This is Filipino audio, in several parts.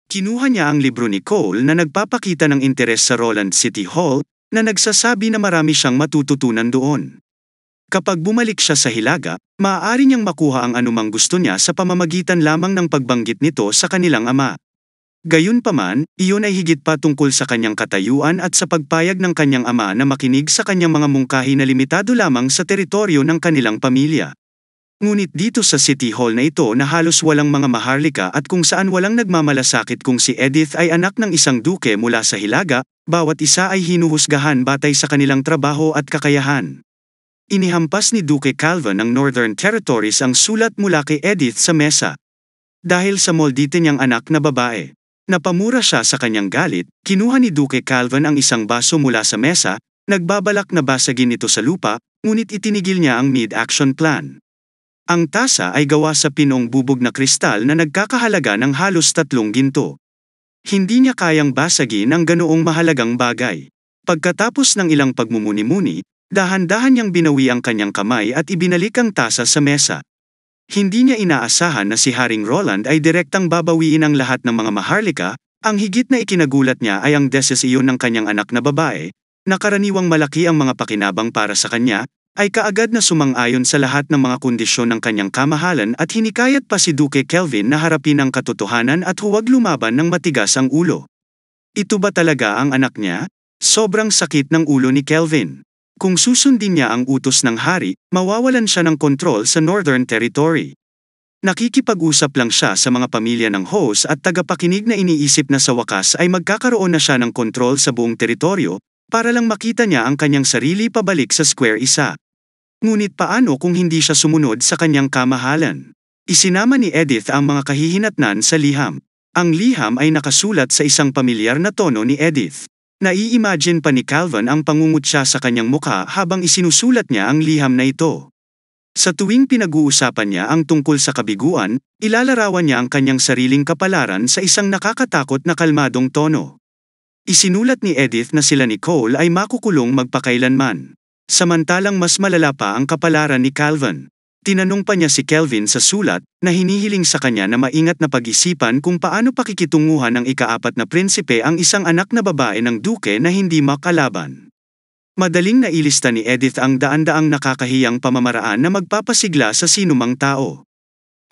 Kinuha niya ang libro ni Cole na nagpapakita ng interes sa Roland City Hall, na nagsasabi na marami siyang matututunan doon. Kapag bumalik siya sa Hilaga, maaari niyang makuha ang anumang gusto niya sa pamamagitan lamang ng pagbanggit nito sa kanilang ama. Gayunpaman, iyon ay higit pa tungkol sa kanyang katayuan at sa pagpayag ng kanyang ama na makinig sa kanyang mga mungkahi na limitado lamang sa teritoryo ng kanilang pamilya. Ngunit dito sa City Hall na ito na halos walang mga maharlika at kung saan walang nagmamalasakit kung si Edith ay anak ng isang duke mula sa Hilaga, bawat isa ay hinuhusgahan batay sa kanilang trabaho at kakayahan. Inihampas ni Duke Calvin ng Northern Territories ang sulat mula kay Edith sa mesa. Dahil sa moldite niyang anak na babae, napamura siya sa kanyang galit, kinuha ni Duke Calvin ang isang baso mula sa mesa, nagbabalak na basagin ito sa lupa, ngunit itinigil niya ang mid-action plan. Ang tasa ay gawa sa pinong bubog na kristal na nagkakahalaga ng halos 3 ginto. Hindi niya kayang basagin ang ganoong mahalagang bagay. Pagkatapos ng ilang pagmumuni-muni, dahan-dahan niyang binawi ang kanyang kamay at ibinalik ang tasa sa mesa. Hindi niya inaasahan na si Haring Roland ay direktang babawiin ang lahat ng mga maharlika, ang higit na ikinagulat niya ay ang desisyon ng kanyang anak na babae, na karaniwang malaki ang mga pakinabang para sa kanya, ay kaagad na sumang-ayon sa lahat ng mga kondisyon ng kanyang kamahalan at hinikayat pa si Duke Kelvin na harapin ang katotohanan at huwag lumaban ng matigas ang ulo. Ito ba talaga ang anak niya? Sobrang sakit ng ulo ni Kelvin. Kung susundin niya ang utos ng hari, mawawalan siya ng kontrol sa Northern Territory. Nakikipag-usap lang siya sa mga pamilya ng host at tagapakinig na iniisip na sa wakas ay magkakaroon na siya ng kontrol sa buong teritoryo, para lang makita niya ang kanyang sarili pabalik sa Square 1. Ngunit paano kung hindi siya sumunod sa kanyang kamahalan? Isinama ni Edith ang mga kahihinatnan sa liham. Ang liham ay nakasulat sa isang pamilyar na tono ni Edith. Nai-imagine pa ni Calvin ang pangungutya sa kanyang mukha habang isinusulat niya ang liham na ito. Sa tuwing pinag-uusapan niya ang tungkol sa kabiguan, ilalarawan niya ang kanyang sariling kapalaran sa isang nakakatakot na kalmadong tono. Isinulat ni Edith na sila ni Cole ay makukulong magpakailanman. Samantalang mas malala pa ang kapalaran ni Calvin. Tinanong pa niya si Kelvin sa sulat, na hinihiling sa kanya na maingat na pag-isipan kung paano pakikitunguhan ng ika-4 na prinsipe ang isang anak na babae ng duke na hindi makalaban. Madaling nailista ni Edith ang daan-daang nakakahiyang pamamaraan na magpapasigla sa sinumang tao.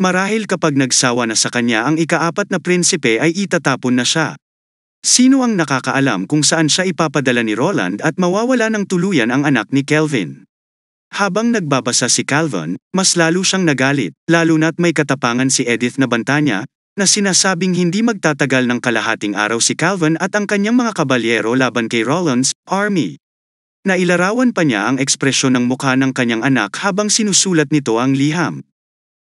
Marahil kapag nagsawa na sa kanya ang ika-4 na prinsipe ay itatapon na siya. Sino ang nakakaalam kung saan siya ipapadala ni Roland at mawawala ng tuluyan ang anak ni Kelvin? Habang nagbabasa si Calvin, mas lalo siyang nagalit, lalo na't may katapangan si Edith na banta niya, na sinasabing hindi magtatagal ng kalahating araw si Calvin at ang kanyang mga kabalyero laban kay Roland's army. Nailarawan pa niya ang ekspresyon ng mukha ng kanyang anak habang sinusulat nito ang liham.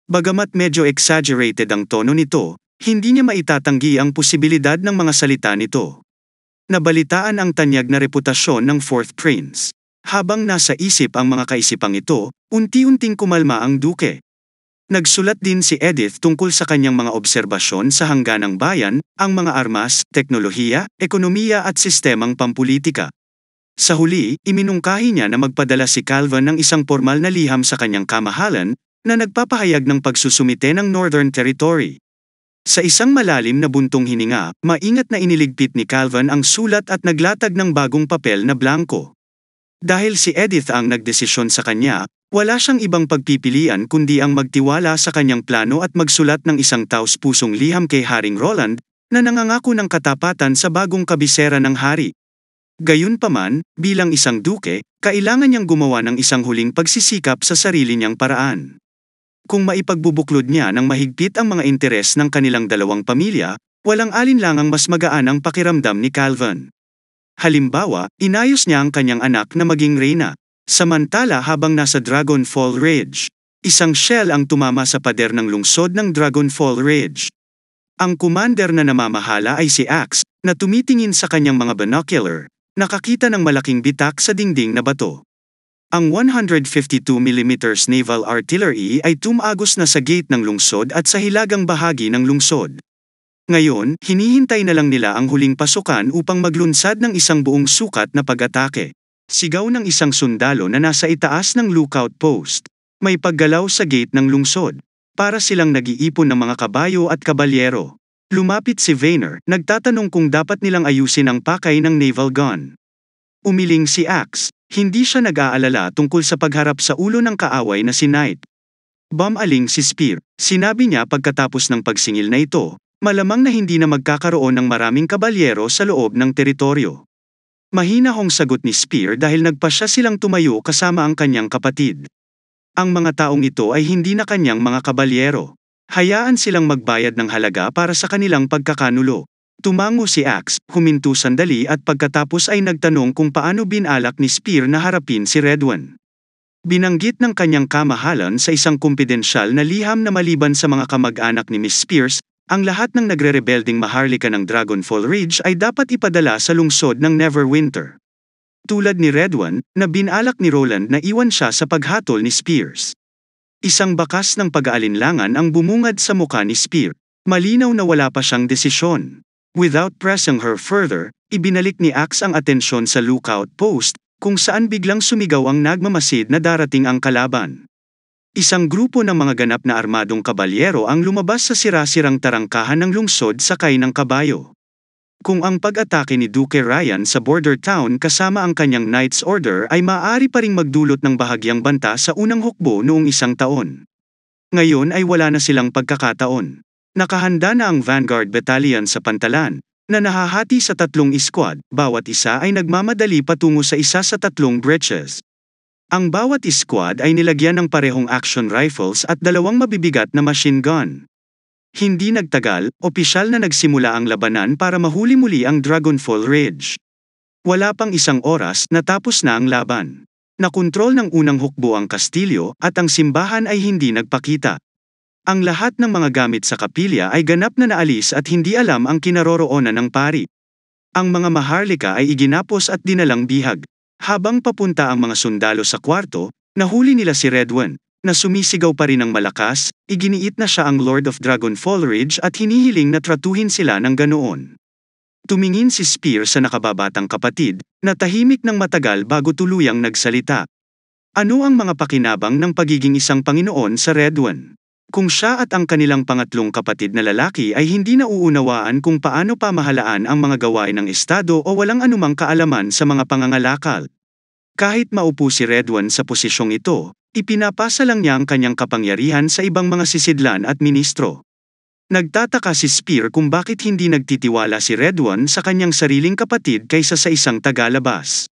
Bagamat medyo exaggerated ang tono nito, hindi niya maitatanggi ang posibilidad ng mga salita nito. Nabalitaan ang tanyag na reputasyon ng 4th Prince. Habang nasa isip ang mga kaisipang ito, unti-unting kumalma ang duke. Nagsulat din si Edith tungkol sa kanyang mga obserbasyon sa hangganang bayan, ang mga armas, teknolohiya, ekonomiya at sistemang pampulitika. Sa huli, iminungkahi niya na magpadala si Calvin ng isang formal na liham sa kanyang kamahalan, na nagpapahayag ng pagsusumite ng Northern Territory. Sa isang malalim na buntong hininga, maingat na iniligpit ni Calvin ang sulat at naglatag ng bagong papel na blanko. Dahil si Edith ang nagdesisyon sa kanya, wala siyang ibang pagpipilian kundi ang magtiwala sa kanyang plano at magsulat ng isang taos-pusong liham kay Haring Roland, na nangangako ng katapatan sa bagong kabisera ng hari. Gayunpaman, bilang isang duke, kailangan niyang gumawa ng isang huling pagsisikap sa sarili niyang paraan. Kung maipagbubuklod niya ng mahigpit ang mga interes ng kanilang dalawang pamilya, walang alinlangang mas magaan ang pakiramdam ni Calvin. Halimbawa, inayos niya ang kanyang anak na maging reyna. Samantala habang nasa Dragonfall Ridge, isang shell ang tumama sa pader ng lungsod ng Dragonfall Ridge. Ang commander na namamahala ay si Axe, na tumitingin sa kanyang mga binocular, nakakita ng malaking bitak sa dingding na bato. Ang 152mm Naval Artillery ay tumagos na sa gate ng lungsod at sa hilagang bahagi ng lungsod. Ngayon, hinihintay na lang nila ang huling pasukan upang maglunsad ng isang buong sukat na pag-atake. Sigaw ng isang sundalo na nasa itaas ng lookout post. May paggalaw sa gate ng lungsod. Para silang nag-iipon ng mga kabayo at kabalyero. Lumapit si Vayner, nagtatanong kung dapat nilang ayusin ang pakay ng naval gun. Umiling si Axe, hindi siya nag-aalala tungkol sa pagharap sa ulo ng kaaway na si Knight. Bumaling si Spear, sinabi niya pagkatapos ng pagsingil na ito, malamang na hindi na magkakaroon ng maraming kabalyero sa loob ng teritoryo. Mahinahong sagot ni Spear dahil nagpasya silang tumayo kasama ang kanyang kapatid. Ang mga taong ito ay hindi na kanyang mga kabalyero. Hayaan silang magbayad ng halaga para sa kanilang pagkakanulo. Tumango si Axe, huminto sandali at pagkatapos ay nagtanong kung paano binalak ni Spear na harapin si Redwan. Binanggit ng kanyang kamahalan sa isang kumpidensyal na liham na maliban sa mga kamag-anak ni Miss Spears, ang lahat ng nagre-rebelding maharlika ng Dragonfall Ridge ay dapat ipadala sa lungsod ng Neverwinter. Tulad ni Redwan, na binalak ni Roland na iwan siya sa paghatol ni Spears. Isang bakas ng pag-aalinlangan ang bumungad sa mukha ni Spear. Malinaw na wala pa siyang desisyon. Without pressing her further, ibinalik ni Axe ang atensyon sa lookout post, kung saan biglang sumigaw ang nagmamasid na darating ang kalaban. Isang grupo ng mga ganap na armadong kabalyero ang lumabas sa sira-sirang tarangkahan ng lungsod sakay ng kabayo. Kung ang pag-atake ni Duke Ryan sa border town kasama ang kanyang Knight's Order ay maaari pa ring magdulot ng bahagyang banta sa unang hukbo noong 1 taon. Ngayon ay wala na silang pagkakataon. Nakahanda na ang Vanguard Battalion sa Pantalan, na nahahati sa 3 squad, bawat isa ay nagmamadali patungo sa isa sa 3 breaches. Ang bawat squad ay nilagyan ng parehong action rifles at 2 mabibigat na machine gun. Hindi nagtagal, opisyal na nagsimula ang labanan para mahuli muli ang Dragonfall Ridge. Wala pang 1 oras, natapos na ang laban. Nakontrol ng unang hukbo ang kastilyo at ang simbahan ay hindi nagpakita. Ang lahat ng mga gamit sa kapilya ay ganap na naalis at hindi alam ang kinaroroonan ng pari. Ang mga maharlika ay iginapos at dinalang bihag. Habang papunta ang mga sundalo sa kwarto, nahuli nila si Redwan, na sumisigaw pa rin ng malakas, iginiit na siya ang Lord of Dragonfall Ridge at hinihiling na tratuhin sila ng ganoon. Tumingin si Spear sa nakababatang kapatid, na tahimik ng matagal bago tuluyang nagsalita. Ano ang mga pakinabang ng pagiging isang Panginoon sa Redwan? Kung siya at ang kanilang pangatlong kapatid na lalaki ay hindi nauunawaan kung paano pamahalaan ang mga gawain ng estado o walang anumang kaalaman sa mga pangangalakal. Kahit maupo si Redwan sa posisyong ito, ipinapasa lang niya ang kanyang kapangyarihan sa ibang mga sisidlan at ministro. Nagtataka si Spear kung bakit hindi nagtitiwala si Redwan sa kanyang sariling kapatid kaysa sa isang tagalabas.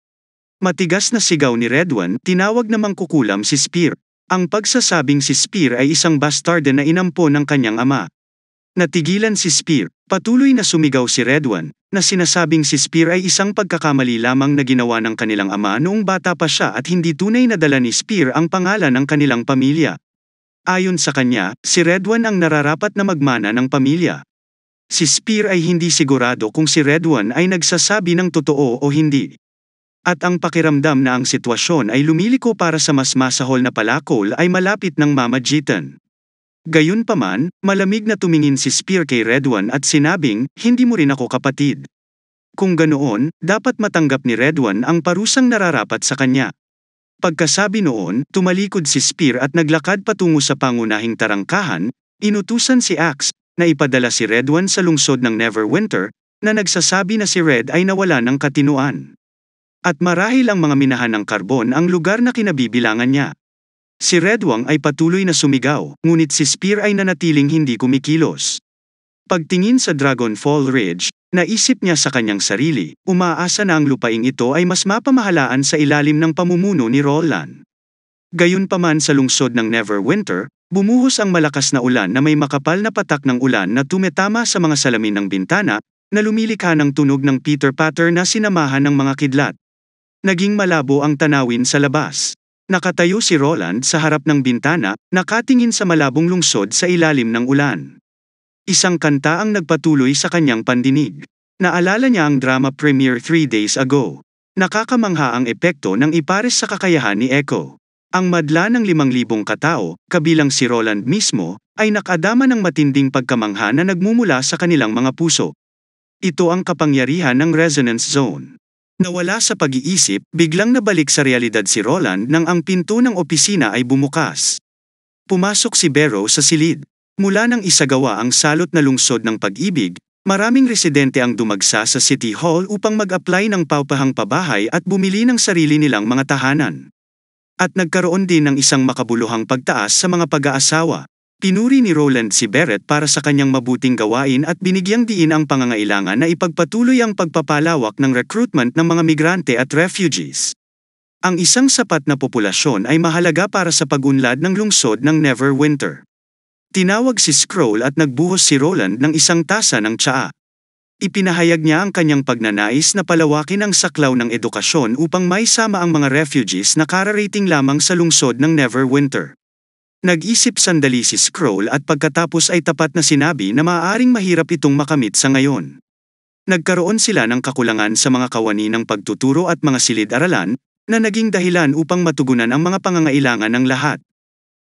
Matigas na sigaw ni Redwan, tinawag namang kukulam si Spear. Ang pagsasabing si Spear ay isang bastarde na inampo ng kanyang ama. Natigilan si Spear, patuloy na sumigaw si Redwan, na sinasabing si Spear ay isang pagkakamali lamang na ginawa ng kanilang ama noong bata pa siya at hindi tunay na dala ni Spear ang pangalan ng kanilang pamilya. Ayon sa kanya, si Redwan ang nararapat na magmana ng pamilya. Si Spear ay hindi sigurado kung si Redwan ay nagsasabi ng totoo o hindi. At ang pakiramdam na ang sitwasyon ay lumiliko para sa mas masahol na palakol ay malapit ng mamagitan. Gayunpaman, malamig na tumingin si Spear kay Redwan at sinabing, hindi mo rin ako kapatid. Kung ganoon, dapat matanggap ni Redwan ang parusang nararapat sa kanya. Pagkasabi noon, tumalikod si Spear at naglakad patungo sa pangunahing tarangkahan, inutusan si Axe, na ipadala si Redwan sa lungsod ng Neverwinter, na nagsasabi na si Red ay nawala ng katinuan. At marahil ang mga minahan ng karbon ang lugar na kinabibilangan niya. Si Redwang ay patuloy na sumigaw, ngunit si Spear ay nanatiling hindi kumikilos. Pagtingin sa Dragonfall Ridge, naisip niya sa kanyang sarili, umaasa na ang lupaing ito ay mas mapamahalaan sa ilalim ng pamumuno ni Roland. Gayunpaman sa lungsod ng Neverwinter, bumuhos ang malakas na ulan na may makapal na patak ng ulan na tumetama sa mga salamin ng bintana, na lumilikha ng tunog ng pitter-patter na sinamahan ng mga kidlat. Naging malabo ang tanawin sa labas. Nakatayo si Roland sa harap ng bintana, nakatingin sa malabong lungsod sa ilalim ng ulan. Isang kanta ang nagpatuloy sa kanyang pandinig. Naalala niya ang drama premiere 3 days ago. Nakakamangha ang epekto ng ipares sa kakayahan ni Echo. Ang madla ng 5,000 katao, kabilang si Roland mismo, ay nakadama ng matinding pagkamangha na nagmumula sa kanilang mga puso. Ito ang kapangyarihan ng Resonance Zone. Nawala sa pag-iisip, biglang nabalik sa realidad si Roland nang ang pinto ng opisina ay bumukas. Pumasok si Barrow sa silid. Mula nang isagawa ang salot na lungsod ng pag-ibig, maraming residente ang dumagsa sa City Hall upang mag-apply ng paupahang pabahay at bumili ng sarili nilang mga tahanan. At nagkaroon din ng isang makabuluhang pagtaas sa mga pag-aasawa. Pinuri ni Roland si Barrett para sa kanyang mabuting gawain at binigyang diin ang pangangailangan na ipagpatuloy ang pagpapalawak ng recruitment ng mga migrante at refugees. Ang isang sapat na populasyon ay mahalaga para sa pag-unlad ng lungsod ng Neverwinter. Tinawag si Scroll at nagbuhos si Roland ng isang tasa ng tsaa. Ipinahayag niya ang kanyang pagnanais na palawakin ang saklaw ng edukasyon upang maisama ang mga refugees na kararating lamang sa lungsod ng Neverwinter. Nag-isip sandali si Scroll at pagkatapos ay tapat na sinabi na maaaring mahirap itong makamit sa ngayon. Nagkaroon sila ng kakulangan sa mga kawani ng pagtuturo at mga silid-aralan na naging dahilan upang matugunan ang mga pangangailangan ng lahat.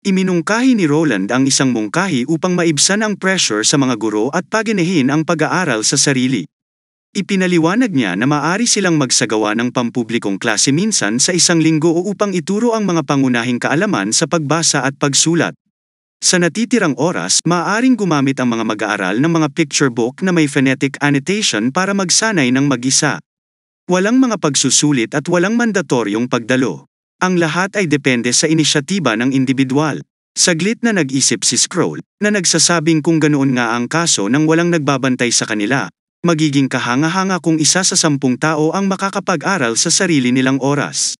Iminungkahi ni Roland ang isang mungkahi upang maibsan ang pressure sa mga guro at paginahin ang pag-aaral sa sarili. Ipinaliwanag niya na maaari silang magsagawa ng pampublikong klase minsan sa isang linggo upang ituro ang mga pangunahing kaalaman sa pagbasa at pagsulat. Sa natitirang oras, maaaring gumamit ang mga mag-aaral ng mga picture book na may phonetic annotation para magsanay ng mag-isa. Walang mga pagsusulit at walang mandatoryong pagdalo. Ang lahat ay depende sa inisyatiba ng individual. Saglit na nag-isip si Scroll, na nagsasabing kung ganoon nga ang kaso nang walang nagbabantay sa kanila, magiging kahanga-hanga kung isa sa 10 tao ang makakapag-aral sa sarili nilang oras.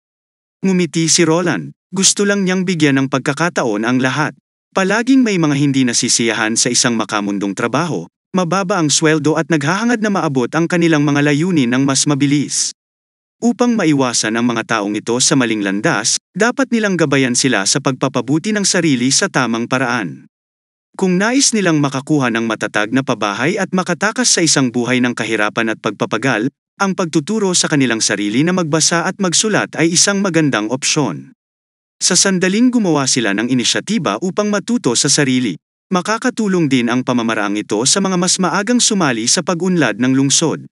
Ngumiti si Roland, gusto lang niyang bigyan ng pagkakataon ang lahat. Palaging may mga hindi nasisiyahan sa isang makamundong trabaho, mababa ang sweldo at naghahangad na maabot ang kanilang mga layunin ng mas mabilis. Upang maiwasan ang mga taong ito sa maling landas, dapat nilang gabayan sila sa pagpapabuti ng sarili sa tamang paraan. Kung nais nilang makakuha ng matatag na pabahay at makatakas sa isang buhay ng kahirapan at pagpapagal, ang pagtuturo sa kanilang sarili na magbasa at magsulat ay isang magandang opsyon. Sa sandaling gumawa sila ng inisyatiba upang matuto sa sarili, makakatulong din ang pamamaraang ito sa mga mas maagang sumali sa pag-unlad ng lungsod.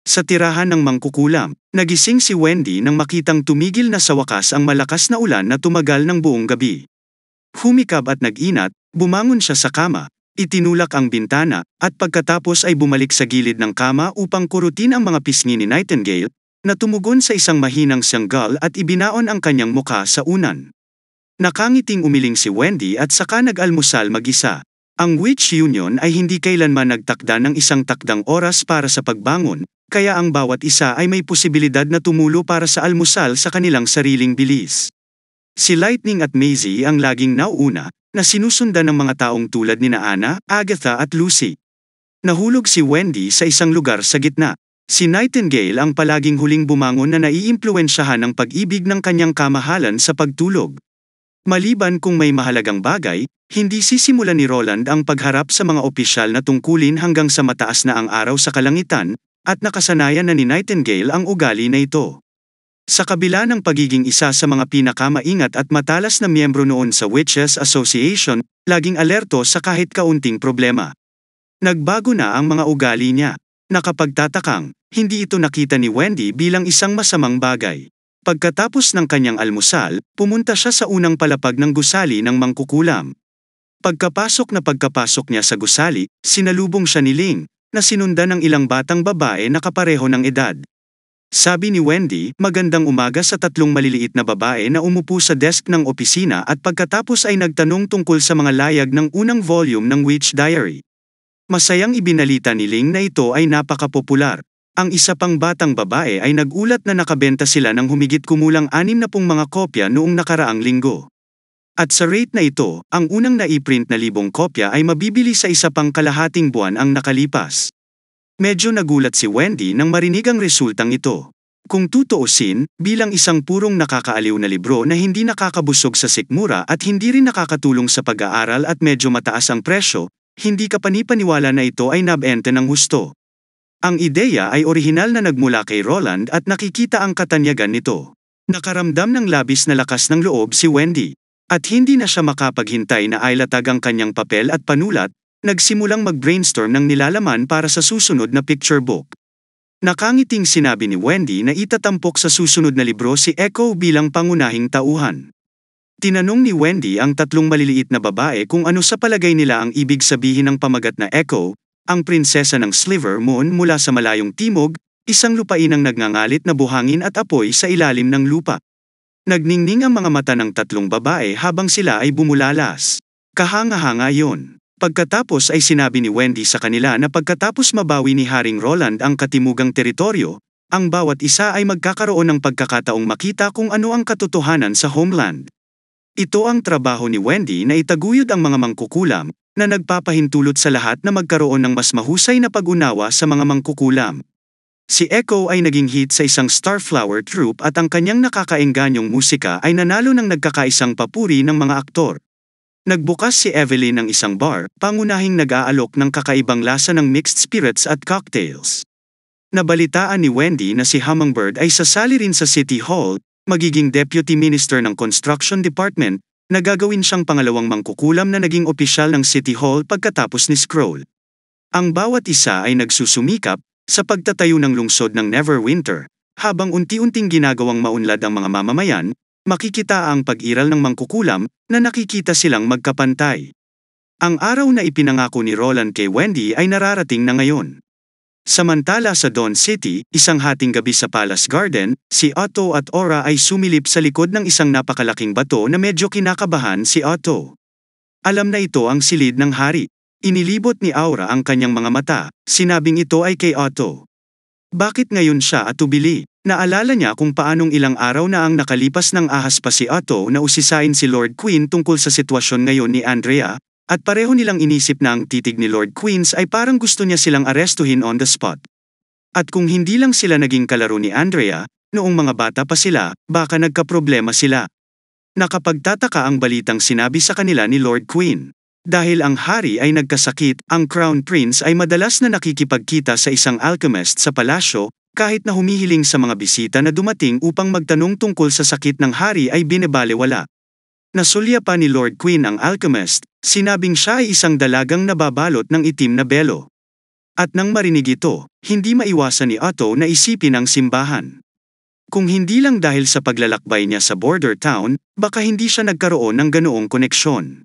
Sa tirahan ng mangkukulam, nagising si Wendy nang makitang tumigil na sa wakas ang malakas na ulan na tumagal ng buong gabi. Humikab at nag-inat, bumangon siya sa kama, itinulak ang bintana, at pagkatapos ay bumalik sa gilid ng kama upang kurutin ang mga pisngi ni Nightingale, na tumugon sa isang mahinang siyanggal at ibinaon ang kanyang mukha sa unan. Nakangiting umiling si Wendy at saka nag-almusal mag-isa. Ang Witch Union ay hindi kailanman nagtakda ng isang takdang oras para sa pagbangon, kaya ang bawat isa ay may posibilidad na tumulo para sa almusal sa kanilang sariling bilis. Si Lightning at Maisie ang laging nauuna, na sinusundan ng mga taong tulad nina Anna, Agatha at Lucy. Nahulog si Wendy sa isang lugar sa gitna. Si Nightingale ang palaging huling bumangon na naiimpluwensyahan ng pag-ibig ng kanyang kamahalan sa pagtulog. Maliban kung may mahalagang bagay, hindi sisimulan ni Roland ang pagharap sa mga opisyal na tungkulin hanggang sa mataas na ang araw sa kalangitan, at nakasanayan na ni Nightingale ang ugali na ito. Sa kabila ng pagiging isa sa mga pinakamaingat at matalas na miyembro noon sa Witches Association, laging alerto sa kahit kaunting problema. Nagbago na ang mga ugali niya. Nakapagtatakang, hindi ito nakita ni Wendy bilang isang masamang bagay. Pagkatapos ng kanyang almusal, pumunta siya sa unang palapag ng gusali ng mangkukulam. Pagkapasok niya sa gusali, sinalubong siya ni Ling, na sinundan ng ilang batang babae na kapareho ng edad. Sabi ni Wendy, magandang umaga sa 3 maliliit na babae na umupo sa desk ng opisina at pagkatapos ay nagtanong tungkol sa mga layag ng unang volume ng Witch Diary. Masayang ibinalita ni Ling na ito ay napakapopular. Ang isa pang batang babae ay nagulat na nakabenta sila ng humigit kumulang 60 mga kopya noong nakaraang linggo. At sa rate na ito, ang unang naiprint na 1,000 kopya ay mabibili sa isa pang kalahating buwan ang nakalipas. Medyo nagulat si Wendy nang marinig ang resultang ito. Kung tutuusin, bilang isang purong nakakaaliw na libro na hindi nakakabusog sa sikmura at hindi rin nakakatulong sa pag-aaral at medyo mataas ang presyo, hindi ka panipaniwala na ito ay nabenta ng husto. Ang ideya ay orihinal na nagmula kay Roland at nakikita ang katanyagan nito. Nakaramdam ng labis na lakas ng loob si Wendy. At hindi na siya makapaghintay na ailatag ang kanyang papel at panulat, nagsimulang mag-brainstorm ng nilalaman para sa susunod na picture book. Nakangiting sinabi ni Wendy na itatampok sa susunod na libro si Echo bilang pangunahing tauhan. Tinanong ni Wendy ang tatlong maliliit na babae kung ano sa palagay nila ang ibig sabihin ng pamagat na Echo, ang prinsesa ng Sliver Moon mula sa malayong timog, isang lupainang nagngangalit na buhangin at apoy sa ilalim ng lupa. Nagningning ang mga mata ng tatlong babae habang sila ay bumulalas. Kahanga-hanga yon. Pagkatapos ay sinabi ni Wendy sa kanila na pagkatapos mabawi ni Haring Roland ang katimugang teritoryo, ang bawat isa ay magkakaroon ng pagkakataong makita kung ano ang katotohanan sa homeland. Ito ang trabaho ni Wendy na itaguyod ang mga mangkukulam, na nagpapahintulot sa lahat na magkaroon ng mas mahusay na pag-unawa sa mga mangkukulam. Si Echo ay naging hit sa isang Starflower troupe at ang kanyang nakakaengganyong musika ay nanalo ng nagkakaisang papuri ng mga aktor. Nagbukas si Evelyn ng isang bar, pangunahing nag-aalok ng kakaibang lasa ng mixed spirits at cocktails. Nabalitaan ni Wendy na si Hummingbird ay sasali rin sa City Hall, magiging Deputy Minister ng Construction Department, na gagawin siyang pangalawang mangkukulam na naging opisyal ng City Hall pagkatapos ni Scroll. Ang bawat isa ay nagsusumikap sa pagtatayo ng lungsod ng Neverwinter, habang unti-unting ginagawang maunlad ang mga mamamayan, makikita ang pag-iral ng mangkukulam na nakikita silang magkapantay. Ang araw na ipinangako ni Roland kay Wendy ay nararating na ngayon. Samantala sa Dawn City, isang hating gabi sa Palace Garden, si Otto at Aura ay sumilip sa likod ng isang napakalaking bato na medyo kinakabahan si Otto. Alam na ito ang silid ng hari. Inilibot ni Aura ang kanyang mga mata, sinabing ito ay kay Otto. Bakit ngayon siya atubili? Naalala niya kung paanong ilang araw na ang nakalipas ng ahas pa si Otto na usisain si Lord Queen tungkol sa sitwasyon ngayon ni Andrea, at pareho nilang inisip na ang titig ni Lord Queens ay parang gusto niya silang arestuhin on the spot. At kung hindi lang sila naging kalaro ni Andrea, noong mga bata pa sila, baka nagkaproblema sila. Nakapagtataka ang balitang sinabi sa kanila ni Lord Queen. Dahil ang hari ay nagkasakit, ang Crown Prince ay madalas na nakikipagkita sa isang alchemist sa palasyo, kahit na humihiling sa mga bisita na dumating upang magtanong tungkol sa sakit ng hari ay binebalewala. Nasulya pa ni Lord Queen ang alchemist, sinabing siya ay isang dalagang nababalot ng itim na belo. At nang marinig ito, hindi maiwasan ni Otto na isipin ang simbahan. Kung hindi lang dahil sa paglalakbay niya sa border town, baka hindi siya nagkaroon ng ganoong koneksyon.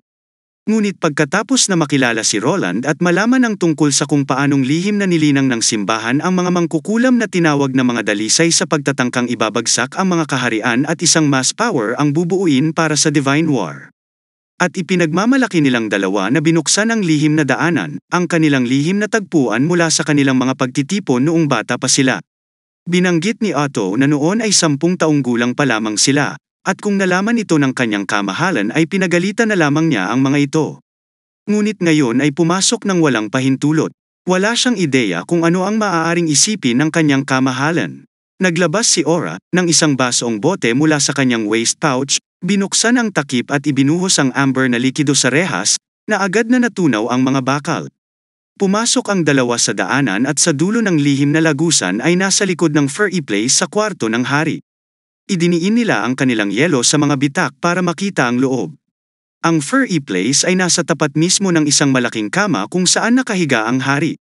Ngunit pagkatapos na makilala si Roland at malaman ang tungkol sa kung paanong lihim na nilinang ng simbahan ang mga mangkukulam na tinawag na mga dalisay sa pagtatangkang ibabagsak ang mga kaharian at isang mass power ang bubuuin para sa Divine War. At ipinagmamalaki nilang dalawa na binuksan ang lihim na daanan, ang kanilang lihim na tagpuan mula sa kanilang mga pagtitipon noong bata pa sila. Binanggit ni Otto na noon ay 10 taong gulang pa lamang sila, at kung nalaman ito ng kanyang kamahalan ay pinagalitan na lamang niya ang mga ito. Ngunit ngayon ay pumasok ng walang pahintulot. Wala siyang ideya kung ano ang maaaring isipin ng kanyang kamahalan. Naglabas si Aura ng isang basong bote mula sa kanyang waist pouch, binuksan ang takip at ibinuhos ang amber na likido sa rehas, na agad na natunaw ang mga bakal. Pumasok ang dalawa sa daanan at sa dulo ng lihim na lagusan ay nasa likod ng furry place sa kwarto ng hari. Idiniin nila ang kanilang yelo sa mga bitak para makita ang loob. Ang furry place ay nasa tapat mismo ng isang malaking kama kung saan nakahiga ang hari.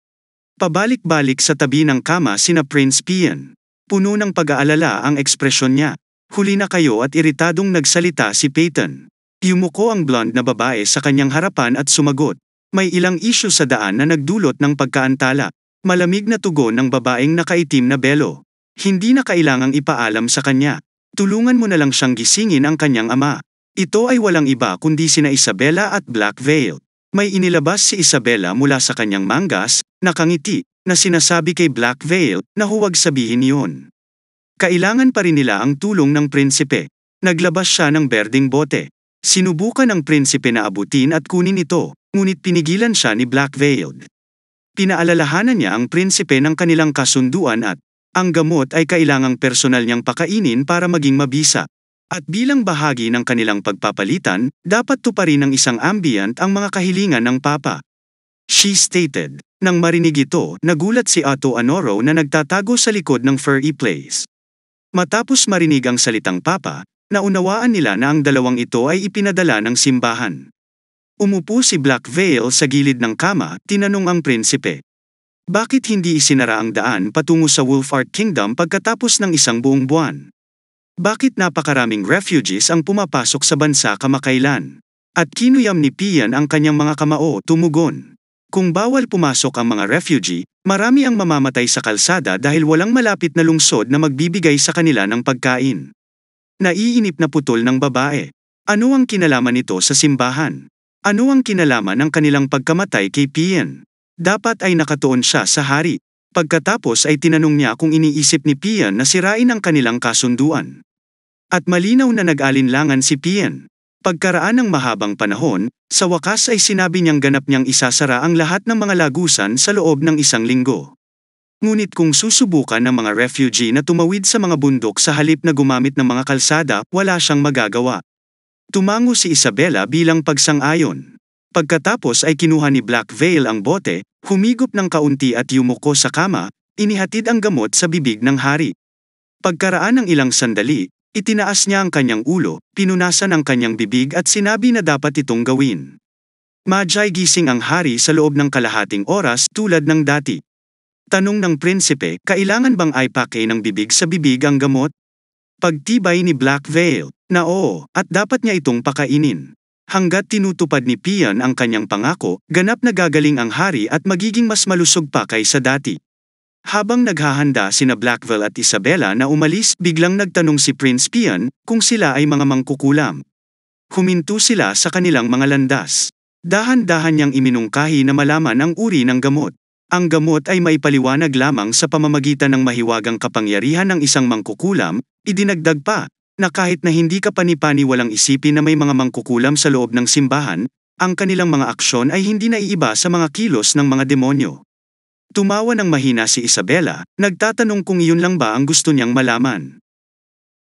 Pabalik-balik sa tabi ng kama sina Prince Pian. Puno ng pag-aalala ang ekspresyon niya. Huli na kayo at iritadong nagsalita si Peyton. Yumuko ang blonde na babae sa kanyang harapan at sumagot. May ilang isyu sa daan na nagdulot ng pagkaantala. Malamig na tugon ng babaeng nakaitim na belo. Hindi na kailangang ipaalam sa kanya. Tulungan mo na lang siyang gisingin ang kanyang ama. Ito ay walang iba kundi sina Isabella at Black Veil. May inilabas si Isabella mula sa kanyang mangas, nakangiti, na sinasabi kay Black Veil na huwag sabihin iyon. Kailangan pa rin nila ang tulong ng prinsipe. Naglabas siya ng berdeng bote. Sinubukan ng prinsipe na abutin at kunin ito, ngunit pinigilan siya ni Black Veil. Pinaalalahanan niya ang prinsipe ng kanilang kasunduan at ang gamot ay kailangang personal niyang pakainin para maging mabisa. At bilang bahagi ng kanilang pagpapalitan, dapat tuparin ng isang ambient ang mga kahilingan ng papa. She stated. Nang marinig ito, nagulat si Otto Anoro na nagtatago sa likod ng furry place. Matapos marinig ang salitang papa, naunawaan nila na ang dalawang ito ay ipinadala ng simbahan. Umupo si Black Veil sa gilid ng kama, tinanong ang prinsipe. Bakit hindi isinara ang daan patungo sa Wolf Art Kingdom pagkatapos ng isang buong buwan? Bakit napakaraming refugees ang pumapasok sa bansa kamakailan? At kinuyam ni Pian ang kanyang mga kamao, tumugon. Kung bawal pumasok ang mga refugee, marami ang mamamatay sa kalsada dahil walang malapit na lungsod na magbibigay sa kanila ng pagkain. Naiinip na putol ng babae. Ano ang kinalaman nito sa simbahan? Ano ang kinalaman ng kanilang pagkamatay kay Pian? Dapat ay nakatuon siya sa hari. Pagkatapos ay tinanong niya kung iniisip ni Pian na sirain ang kanilang kasunduan. At malinaw na nag-alinlangan si Pian. Pagkaraan ng mahabang panahon, sa wakas ay sinabi niyang ganap niyang isasara ang lahat ng mga lagusan sa loob ng 1 linggo. Ngunit kung susubukan ng mga refugee na tumawid sa mga bundok sa halip na gumamit ng mga kalsada, wala siyang magagawa. Tumango si Isabela bilang pagsang-ayon. Pagkatapos ay kinuha ni Black Veil ang bote, humigop ng kaunti at yumuko sa kama, inihatid ang gamot sa bibig ng hari. Pagkaraan ng ilang sandali, itinaas niya ang kanyang ulo, pinunasan ang kanyang bibig at sinabi na dapat itong gawin. Majay gising ang hari sa loob ng kalahating oras tulad ng dati. Tanong ng prinsipe, kailangan bang ipake ng bibig sa bibig ang gamot? Pagtibay ni Black Veil, na oo, at dapat niya itong pakainin. Hanggat tinutupad ni Pian ang kanyang pangako, ganap na gagaling ang hari at magiging mas malusog pa kaysa dati. Habang naghahanda sina Blackville at Isabela na umalis, biglang nagtanong si Prince Pian kung sila ay mga mangkukulam. Huminto sila sa kanilang mga landas. Dahan-dahan niyang iminungkahi na malaman ang uri ng gamot. Ang gamot ay maipaliwanag lamang sa pamamagitan ng mahiwagang kapangyarihan ng isang mangkukulam. Idinagdag pa, na kahit na hindi ka panipani walang isipin na may mga mangkukulam sa loob ng simbahan, ang kanilang mga aksyon ay hindi naiiba sa mga kilos ng mga demonyo. Tumawa ng mahina si Isabela, nagtatanong kung iyon lang ba ang gusto niyang malaman.